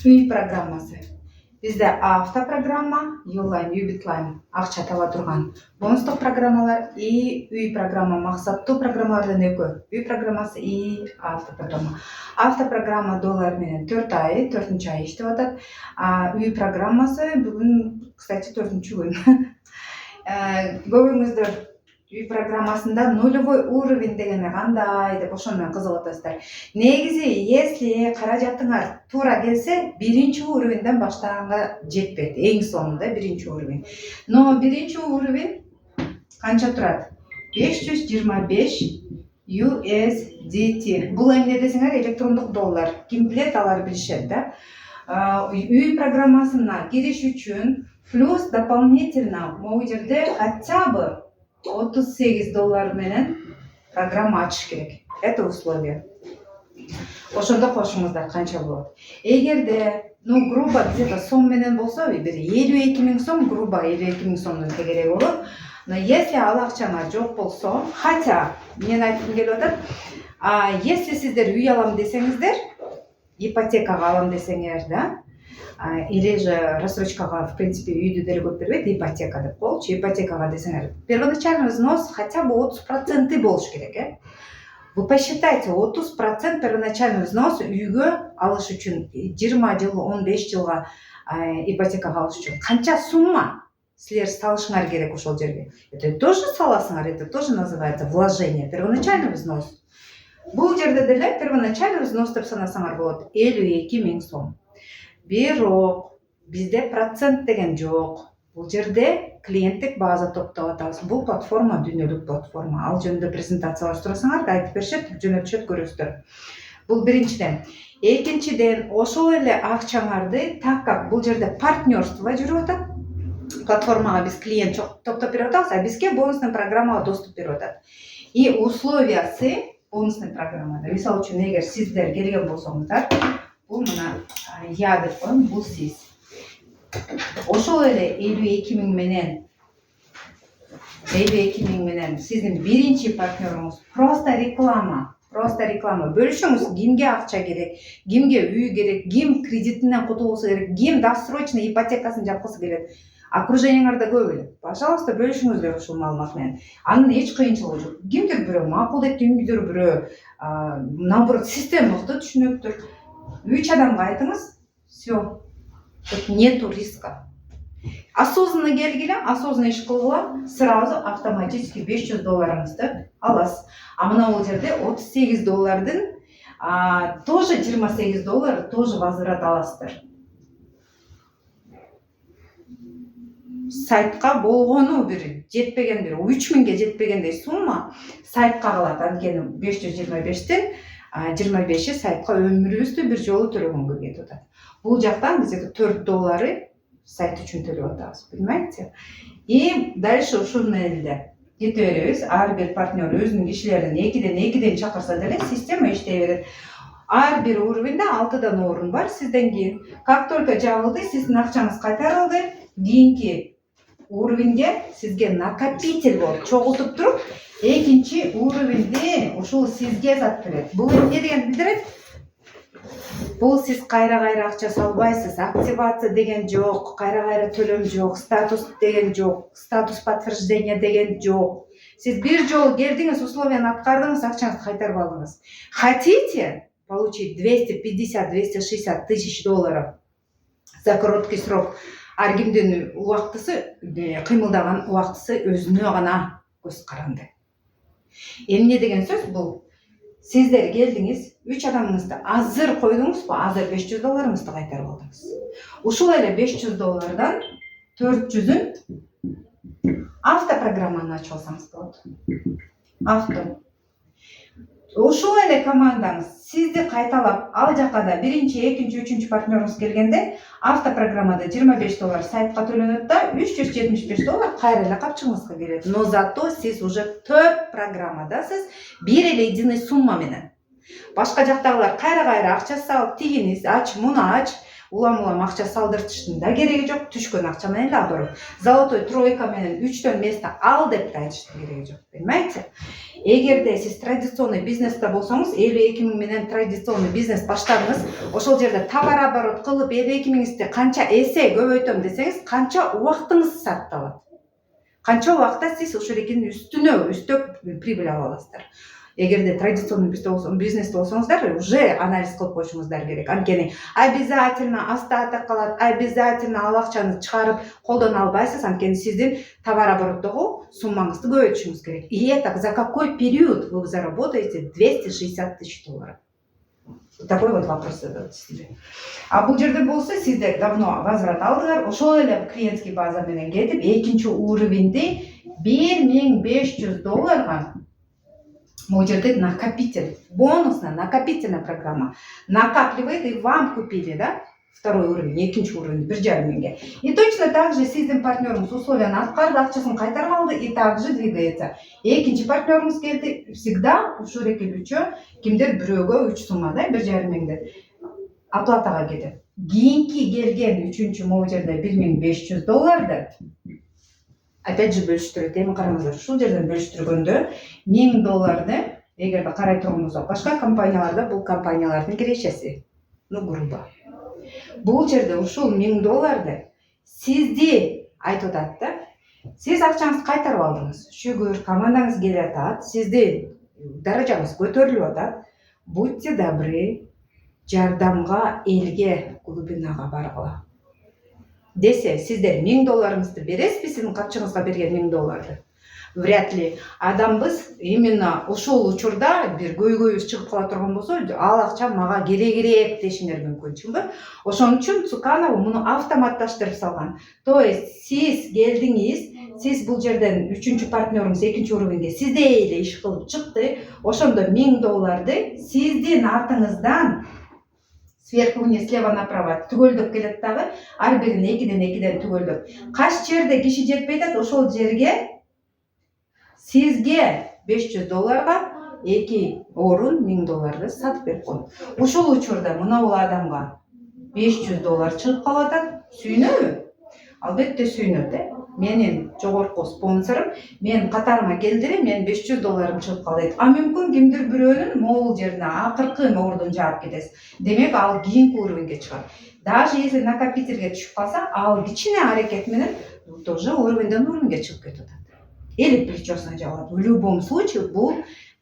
Үй программасы. Bizde автопрограмма, Uline, Ubitline, акча таба турган бонустук программалар и үй программа максаттуу программалардан экөө. Үй программасы и автопрограмма. Автопрограмма доллар менен 4-ай иштеп атат. Үй программасы бүгүн, кстати, 4-күн. Көбүңүздөр үй программасында нулевой уровень дегенде кандай деп ошону менен кызыгып атасыздар. Негизи, если каражатыңар туура келсе, биринчи уровеньден баштаганга жетпейт. Эң сонунда биринчи уровень. Но биринчи уровень канча турат? 525 USDT. Бул эмне десеңер, электрондук доллар. Ким билет, алар билишет да. Үй программасына кириш үчүн плюс дополнительно могу жерде хотя бы $38 менен программа ачыш керек. Это условие. Ошондо кошуңуздар канча болот. Эгерде, грубо где-то сом менен болсо, бир 52 000 сом, грубо 52 000 сомдун кереги болот. Но если ал акчаңар жок болсо, хотя мен айткым келип атат, если сиздер үй алам десеңиздер, ипотекага алам десеңер, да, или же рассрочкага, в принципе, үйдү деле көп бербейт, ипотека деп коелучу, ипотекага десеңер, первоначальный взнос хотя бы 30% болуш керек, Вы посчитайте, 30% первоначальный взнос үйгө алыш үчүн, 20 жыл, 15 жылга ипотекага алыш үчүн канча сумма силер салышыңар керек ошол жерге. Это тоже саласыңар, это тоже называется вложение, первоначальный взнос. Бул жерде деле первоначальный взнос деп санасаңар болот, 52 000 сом. Бирок бизде процент деген жок. Бул жерде клиенттик база топтоп атабыз. Бул платформа дүйнөлүк платформа. Ал жөнүндө презентациялаштырсаңар да айтып беришет, жөнөтүшөт, көрөсүздөр. Бул биринчиден. Экинчиден, ошол эле акчаңарды, так как бул жерде партнерство жүрүп атат, платформага биз клиент топтоп берип атабыз, а бизге бонусный программага доступ берип атат. И условиясы бонусный программада. Мисалы үчүн, эгер сиздер келген болсоңуздар, бул мына я деп коем, бул сиз. Ошол эле 52 000 менен сиздин биринчи партнеруңуз просто реклама. Бөлүшүңүз, кимге акча керек, кимге үй керек, ким кредитинен кутулгусу керек, ким досрочный ипотекасын жапкысы келет. Окружениңарда көп эле. Пожалуйста, бөлүшүңүздөр ушул маалымат менен. Анын эч кыйынчылыгы жок. Кимдир бирөө макулдайт, кимдир бирөө наоборот системалыктуу түшүнөттүр. 3 адамга айтыңыз, все. Тут нету риска. Осознанно келгиле, осознанно иш кылгыла, сразу автоматически $500 аласыз. А мына бул жерде $38 тоже $28 тоже возврат аласыздар. Сайтка болгону бир жетпеген, бир 3000ге жетпегендей сумма сайтка калат. Анткени 525тен 25 сайтка өмүрүбүздү бир жолу төлөгөнгө кетип атат. Бул жактан бизге $4 сайт үчүн төлөп атабыз, понимаете? И дальше ушул менен кете беребиз. Ар бир партнер өзүнүн кишилерин 2ден чакырса деле система иштей берет. Ар бир уровеньде 6 орун бар сизден кийин. Как только жабылды, сиздин акчаңыз кайтарылды, кийинки уровеньге сизге накопитель болуп чогултуп туруп, экинчи уровеньде ушул сизге зат берет. Бул эмне деген билдирет? Бул сиз кайра акча салбайсыз, активация деген жок, кайра төлөм жок, статус деген жок, статус подтверждения деген жок. Сиз бир жолу келдиңиз, условияны аткардыңыз, акчаңызды кайтарып алдыңыз. Хотите получить $250-260 тысяч за короткий срок? Ар кимдин убактысы, кыймылдаган убактысы өзүнө гана көз каранды. Эмне деген сөз бул? Сиздер келдиңиз, 3 адамыңызды азыр койдуңузбу, азыр $500 кайтарып алдыңыз. Ушул эле $500 400-ün автопрограмманы ачып алсаңыз болот. Авто. Ушул эле командаңыз сизди кайталап, ал жакка да биринчи, экинчи, үчүнчү партнеруңуз келгенде автопрограммада $25 сайтка төлөнөт да, $375 кайра эле капчыгыңызга келет. Но зато сиз уже төрт программадасыз, бир эле единый сумма менен. Башка жактагылар кайра акча сал, тигиниз ач, муну ач, улам акча салдыртыштын да кереги жок, түшкөн акча менен да туруп золотой тройка менен 3төн место ал деп да айтыштын кереги жок, понимаете? Эгерде сиз традиционный бизнесте болсоңуз, 52 миң менен традиционный бизнес баштадыңыз, ошол жерде товар оборот кылып 52 миңизди канча эсе көбөйтөм десеңиз, канча убактыңыз сарпталат. Канча убакта сиз ушул экинин үстүнө үстөп прибыль ала аласыздар. Эгерде традиционный бизнесте болсоңуздар, уже анализ кылып коюшуңуздар керек. Анткени обязательно остаток калат, обязательно ал акчаны чыгарып колдоно албайсыз, анткени сиздин товар обороттогу суммаңызды көбөйтүшүңүз керек. И это за какой период вы заработаете 260 тысяч долларов? Такой вот вопрос задают себе. А бул жерде болсо сиздер давно возврат алдыңар, ошол эле клиентский база менен кетип, экинчи уровеньде 1500 долларга могут жерде накопитель, бонусная накопительная программа. Накапливает, и вам купили, да? Второй уровень, экинчи уровень, 1,5 миңге. И точно так же сиздин партнерыңыз условияны аткарды, акчасын кайтарып алды и также двигается. Экинчи партнерыңыз келди, всегда ушул экилүүчө кимдир бирөөгө 3 сумма, да, 1,5 миңден оплатага кетет. Кийинки келген үчүнчү могу жерде 1500 долларды опять же бөлүштүрөт. Эми караңыздар, ушул жерден бөлүштүргөндө 1000 долларды эгерде карай турган болсок, башка компанияларда бул компаниялардын кирешеси. Ну, грубо. Бул жерде ушул 1000 долларды сизди айтып атат да. Сиз акчаңызды кайтарып алдыңыз. Шүгүр, командаңыз келип атат, сизди даражаңыз көтөрүлүп атат. Будьте добры, жардамга элге глубинага баргыла. Десе, сиздер 1000 долларыңызды бересизби, сиздин капчыгыңызга берген 1000 долларды? Вряд ли. Адамбыз именно ошол учурда бир көйгөйүбүз чыгып кала турган болсо, ал акча мага керек дешиңер мүмкүн, чынбы? Ошон үчүн Цуканова муну автоматташтырып салган. То есть сиз келдиңиз, сиз бул жерден 3-чү партнерыңыз 2-чү уровеньге сизде эле иш кылып чыкты. Ошондо 1000 долларды сиздин артыңыздан сверху вниз, слева направо түгөлдөп келет дагы, ар бирин 2ден түгөлдөп. Каш жерде киши жетпей атат, ошол жерге сизге 500 долларга 2 орун 1000 долларды сатып берип коет. Ушул учурда мына бул адамга 500 доллар чыгып калып атат. Сүйүнөбү? Албетте сүйүнөт, менин жогорку спонсорум, мен катарыма келди, мен 500 долларым чыгып калды. А мүмкүн кимдир бирөөнүн могул жерине акыркы ордун жаап кетесиз. Демек ал кийинки уровеньге чыгат. Даже если накопительге түшүп калса, ал кичине аракет менен тоже уровеньден уровеньге чыгып кетип атат. Или плечосуна жабылат. В любом случае бул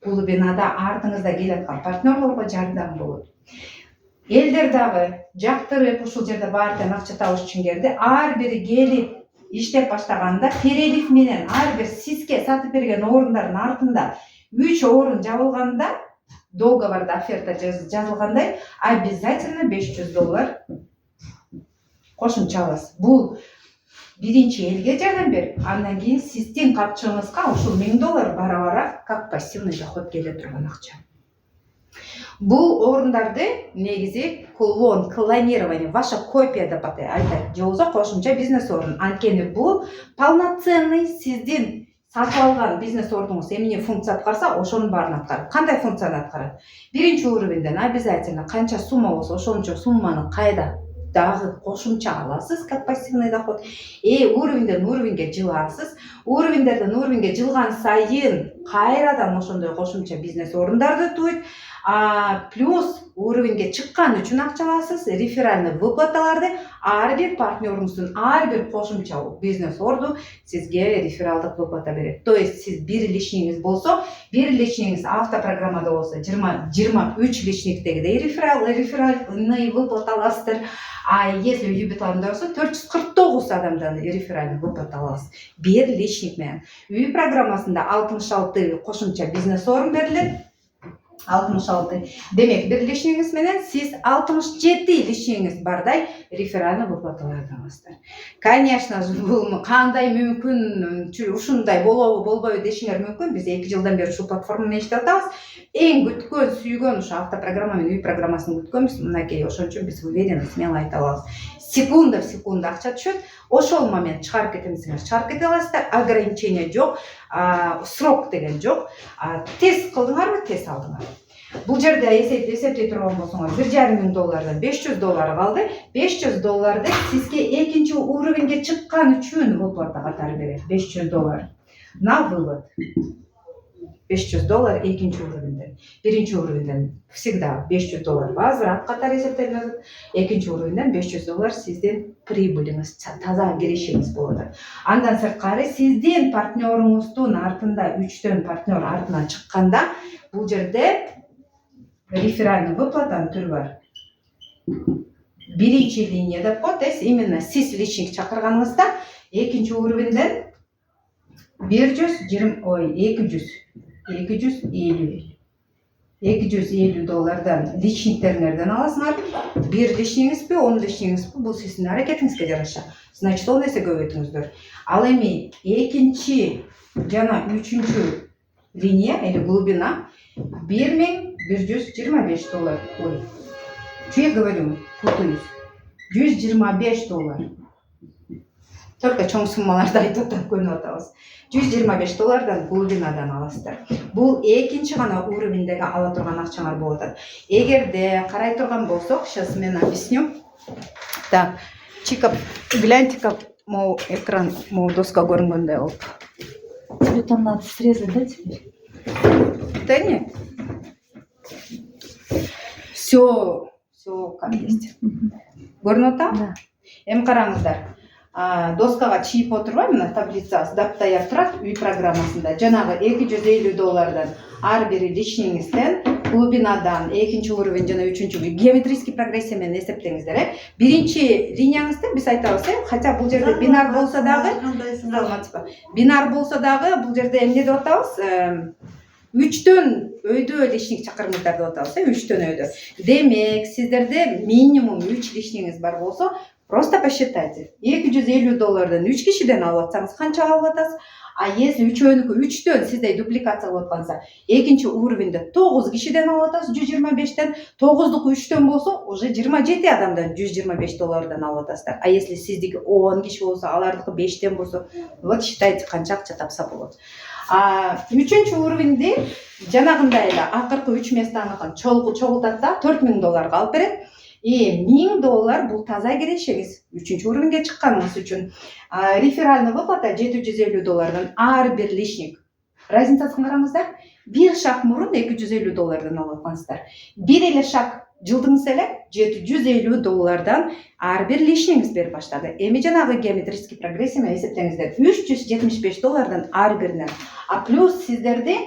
глубинада артыңызда келаткан партнерлорго жардам болот. Элдер дагы жактырып ушул жерде баардыгын акча табыш үчүн келди. Ар бири келип иштеп баштаганда перелив менен ар бир сизге сатып берген орундардын артында 3 орун жабылганда, договорда оферта жазылгандай, обязательно 500 доллар кошумча аласыз. Бул биринчи элге жардам берип, андан кийин сиздин капчыгыңызга ушул 1000 доллар бара-бара как пассивный доход келе турган акча. Бул орундарды негизи клонирование, ваша копия деп айтат, же болбосо кошумча бизнес орун. Анткени бул полноценный сиздин сатып алган бизнес ордуңуз эмне функция аткарса, ошонун баарын аткарат. Кандай функцияны аткарат? Биринчи уровеньден обязательно канча сумма болсо, ошончо сумманы кайда дагы кошумча аласыз, как пассивный доход. Уровеньден уровеньге жыласыз. Уровеньдерден уровеньге жылган сайын кайрадан ошондой кошумча бизнес орундарды туйт. Плюс уровеньге чыккан үчүн акча аласыз, реферальный выплаталарды ар бир партнерыңыздын ар бир кошумча бизнес орду сизге рефералдык выплата берет. То есть сиз бир лишниңиз болсо, бир лишниңиз автопрограммада болсо 23 лишниктегидей реферальный выплата аласыздар. А если юбитларында болсо 449 адамдан реферальный выплата аласыз. Бир лишник менен. Үй программасында 66 кошумча бизнес орун берилет. 66. Демек, бир лишниңиз менен сиз 67 лишниңиз бардай реферальный выплаталарды аласыздар. Конечно же, бул кандай мүмкүн, ушундай болбойбу дешиңер мүмкүн. Биз 2 жылдан бери ушул платформаны иштеп атабыз. Эң күткөн, сүйгөн ушу автопрограмма менен үй программасын күткөнбүз. Мынакей, ошон үчүн биз уверенно, смело айта алабыз. Секунда в секунду акча түшөт. Ошол момент чыгарып кетемизиңер, чыгарып кете аласыздар. Ограничение жок, срок деген жок. Тест кылдыңарбы, тест алдыңар. Бул жерде эсептей турган болсоңор $1,500 $500 калды. $500 сизге экинчи уровеньге чыккан үчүн выплата катары берет. $500 на вывод. $500 экинчи уровеньден. Биринчи уровеньден всегда $500 возврат катары эсептелет. Экинчи уровеньден $500 сиздин прибылиңиз, таза киришиңиз болот. Андан сырткары сиздин партнерыңыздын артында 3төн партнер артынан чыкканда бул жерде реферальный выплатанын түрү бар. Биринчи линия деп коет, именно сиз личник чакырганыңызда экинчи уровеньден 250 доллардан личниктериңерден аласыңар. Бир личниңизби, 10 личниңизби, бул сиздин аракетиңизге жараша. Значит, ол нерсе көбөйтүңүздөр. Ал эми экинчи жана үчүнчү линия или глубина $1,125. Ой, что я говорю? Путаюсь. $125. Только чоң суммаларды айтып көрүнүп атабыз. $125 глубинадан аласыздар. Бул экинчи гана уровендеги ала турган акчаңар болот. Эгерде карай турган болсок, сейчас мен объясню. Так, чикап, гляньте-ка, мол экран, мол доска көрүнгөндөй болуп. Тебе там надо срезать, да, теперь? Да нет. Все как есть. Көрүнүп атабы? Да. Эми караңыздар. Доскага чийип отурбайбы, мына таблица даптай турат үй программасында. Жанагы $250 ар бир личниңизден, глубинадан, экинчи уровень жана үчүнчү геометрический прогрессия менен эсептеңиздер. Биринчи линияңызды биз айтабыз, хотя бул жерде бинар болсо дагы, бул жерде эмне деп атабыз? 3төн өйдө личник чакырыңыздар деп атабыз, 3төн өйдө. Демек, сиздерде минимум 3 личниңиз бар болсо, просто посчитайте. $250 3 кишиден алып атсаңыз канча алып атасыз? А если үчтөн сизде дупликация болуп атканса, экинчи уровеньде 9 кишиден алып атасыз 125тен, 9дуку 3төн болсо, уже 27 адамдан $125 алып атасыздар. А если сиздики 10 киши болсо, алардыкы 5тен болсо, вот считайте канча акча тапса болот. Үчүнчү уровеньде жанагындай эле акыркы 3 местаныкын чогултат да $4,000 алып берет. $1,000 бул таза киришиңиз. Үчүнчү уровеньге чыкканыңыз үчүн. Реферальный выплата $750 ар бир личник. Разницасын караңыздар. Бир шаг мурун $250 алып аткансыздар. Бир эле шаг жылдыңыз эле $750 ар бир личниңиз берип баштады. Эми жанагы геометрический прогрессия менен эсептеңиздер. $375 ар биринен. А плюс сиздерде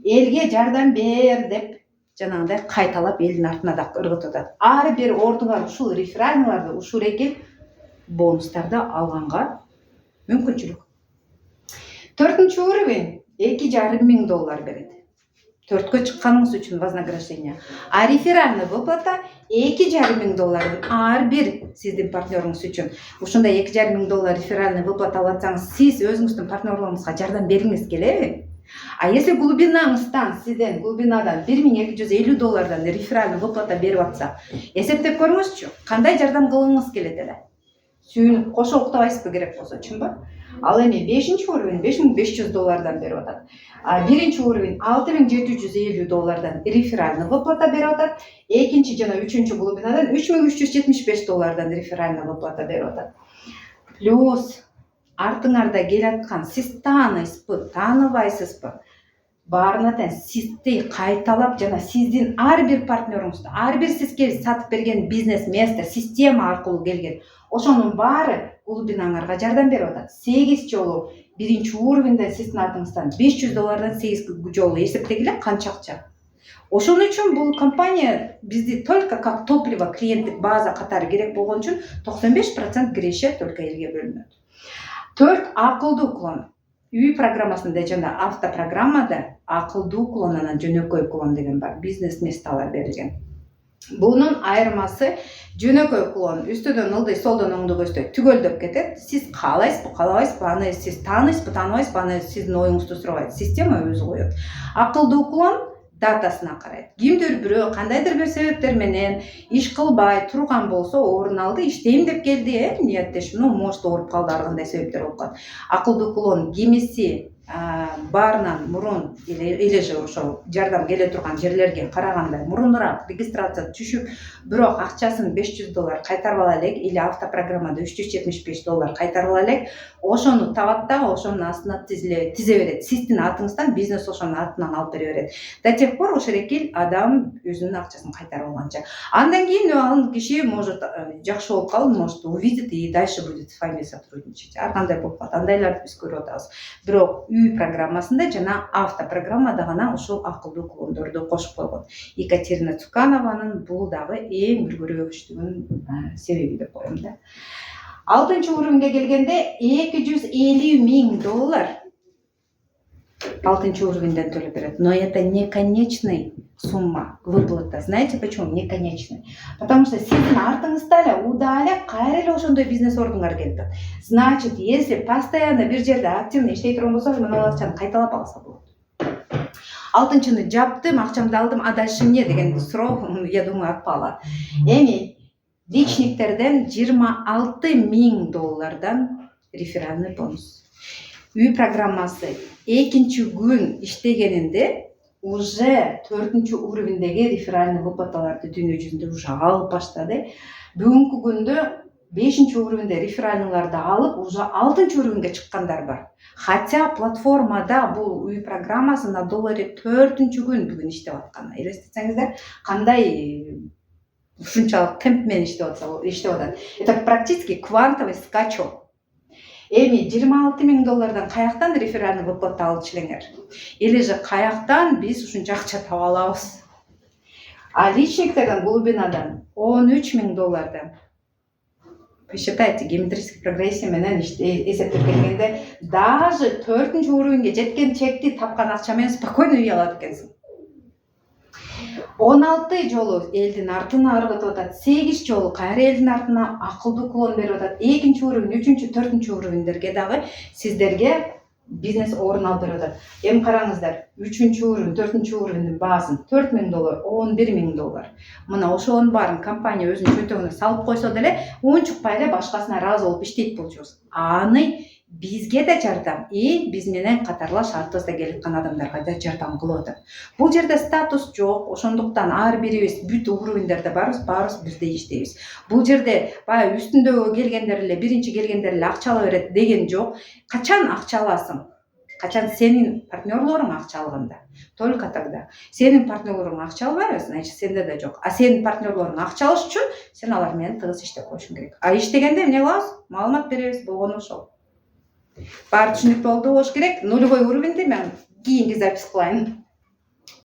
элге жардам бер деп жанагындай кайталап элдин артына да ыргытып атат. Ар бир ордуңар ушул реферальныйларды, ушул рекет бонустарды алганга мүмкүнчүлүк. 4-чү уровень $2,500 берет. 4кө чыкканыңыз үчүн вознаграждение. А реферальный выплата $2,500 ар бир сиздин партнерыңыз үчүн. Ушундай $2,500 реферальный выплата алып атсаңыз, сиз өзүңүздүн партнерлоруңузга жардам бергиңиз келеби? А если глубинаңыздан, сизден глубинадан $1,250 реферальный выплата берип атса, эсептеп көрүңүзчү, кандай жардам кылгыңыз келет эле? Сүйүнүп кошо уктабайсызбы керек болсо, чынбы? Ал эми 5-чи уровень $5,500 берип атат. А биринчи уровень $6,750 реферальный выплата берип атат. Экинчи жана үчүнчү глубинадан $3,375 реферальный выплата берип атат. Плюс артыңарда келаткан сиз таанысызбы, тааныбайсызбы? Баарына тең сизди кайталап жана сиздин ар бир партнерыңызды, ар бир сизге сатып берген бизнес место, система аркылуу келген. Ошонун баары глубинаңарга жардам берип атат. 8 жолу биринчи уровеньден сиздин артыңыздан $500 8 жолу эсептегиле канча акча. Ошон үчүн бул компания бизди только как топливо, клиенттик база катары керек болгон үчүн 95% киреше только элге бөлүнөт. 4 акылдуу клон. Үй программасында жана автопрограммада акылдуу клон анан жөнөкөй клон деген бар. Бизнес месталар берилген. Бунун айырмасы жөнөкөй клон үстөдөн ылдый, солдон оңдо көздөй түгөлдөп кетет. Сиз каалайсызбы, каалабайсызбы, аны сиз таанысызбы, тааныбайсызбы, аны сиздин оюңузду сурабайт. Система өзү коет. Акылдуу клон датасына карайт. Кимдир бирөө кандайдыр бир себептер менен иш кылбай турган болсо, орун алды, иштейм деп келди, ниеттеш, может ооруп калды, ар кандай себептер болуп калат. Акылдуу клон кимиси баарынан мурун или же ошол жардам келе турган жерлерге караганда мурунураак регистрация түшүп, бирок акчасын $500 кайтарып ала элек или автопрограммада $375 кайтарып ала элек, ошону табат да ошонун астына тизе берет. Сиздин атыңыздан бизнес ошонун атынан алып бере берет. До тех пор ошол эки адам өзүнүн акчасын кайтарып алганча. Андан кийин ал киши может жакшы болуп калып, может увидит и дальше будет с вами сотрудничать. Ар кандай болуп калат. Андайларды биз көрүп атабыз. Бирок үй программасында жана автопрограммада гана ушул акылдуу клондорду кошуп койгон. Екатерина Цуканованын бул дагы эң бир көргөчтүгүн себеби деп коем да. 6-уровеньге келгенде $250,000 6 уровеньден төлөп берет. Но это не конечный сумма выплата. Знаете почему? Не конечный. Потому что сиздин артыңызда эле ууда эле кайра эле ошондой бизнес ордуңар келип атат. Значит, если постоянно бир жерде активно иштей турган болсо, мына ал акчаны кайталап алса болот. 6-чыны жаптым, акчамды алдым, а дальше эмне деген суроо, я думаю, отпало. Эми личниктерден $26,000 реферальный бонус. Үй программасы 2-күн иштегенинде уже 4-уровендеги реферальный выплаталарды дүйнө жүзүндө уже алып баштады. Бүгүнкү күндө 5-уровенде реферальныйларды алып, уже 6-уровенге чыккандар бар. Хотя платформада бул үй программасы на долларе 4-күн бүгүн иштеп аткан. Элестетсеңиздер, кандай ушунчалык темп менен иштеп атат. Это практически квантовый скачок. Эми $26,000 каяктан реферальный выплата алып чилеңер? Или же каяктан биз ушунча акча таба алабыз? А личниктерден, глубинадан $13,000. Посчитайте, геометрический прогрессия менен эсептеп келгенде даже 4-уровеньге жеткен чекти тапкан акча менен спокойно үй алат экенсиң. 16 жолу элдин артына ыргытып атат, 8 жолу кайра элдин артына акылдуу клон берип атат. 2-уровень, 3-чү, 4-уровендерге дагы сиздерге бизнес орун алып берип атат. Эми караңыздар, 3-уровень, 4-уровендин баасын $4,000, $11,000. Мына ошонун баарын компания өзүнүн чөйтөгүнө салып койсо деле, унчукпай эле башкасына ыраазы болуп иштейт болчубуз. Аны бизге да жардам, биз менен катарлаш артыбызда келаткан адамдарга да жардам кылып атат. Бул жерде статус жок, ошондуктан ар бирибиз бүт уровендерде баарыбыз бирдей иштейбиз. Бул жерде баягы үстүндөгү келгендер эле, биринчи келгендер эле акча ала берет деген жок. Качан акча аласың? Качан сенин партнерлоруң акча алганда? Только тогда. Сенин партнерлоруң акча албайбы, значит сенде да жок. А сенин партнерлоруң акча алыш үчүн сен алар менен тыгыз иштеп коюшуң керек. А иштегенде эмне кылабыз? Маалымат беребиз, болгону ошол. Баары түшүнүктүү болду болуш керек. Нулевой уровеньде мен кийинки запись кылайын.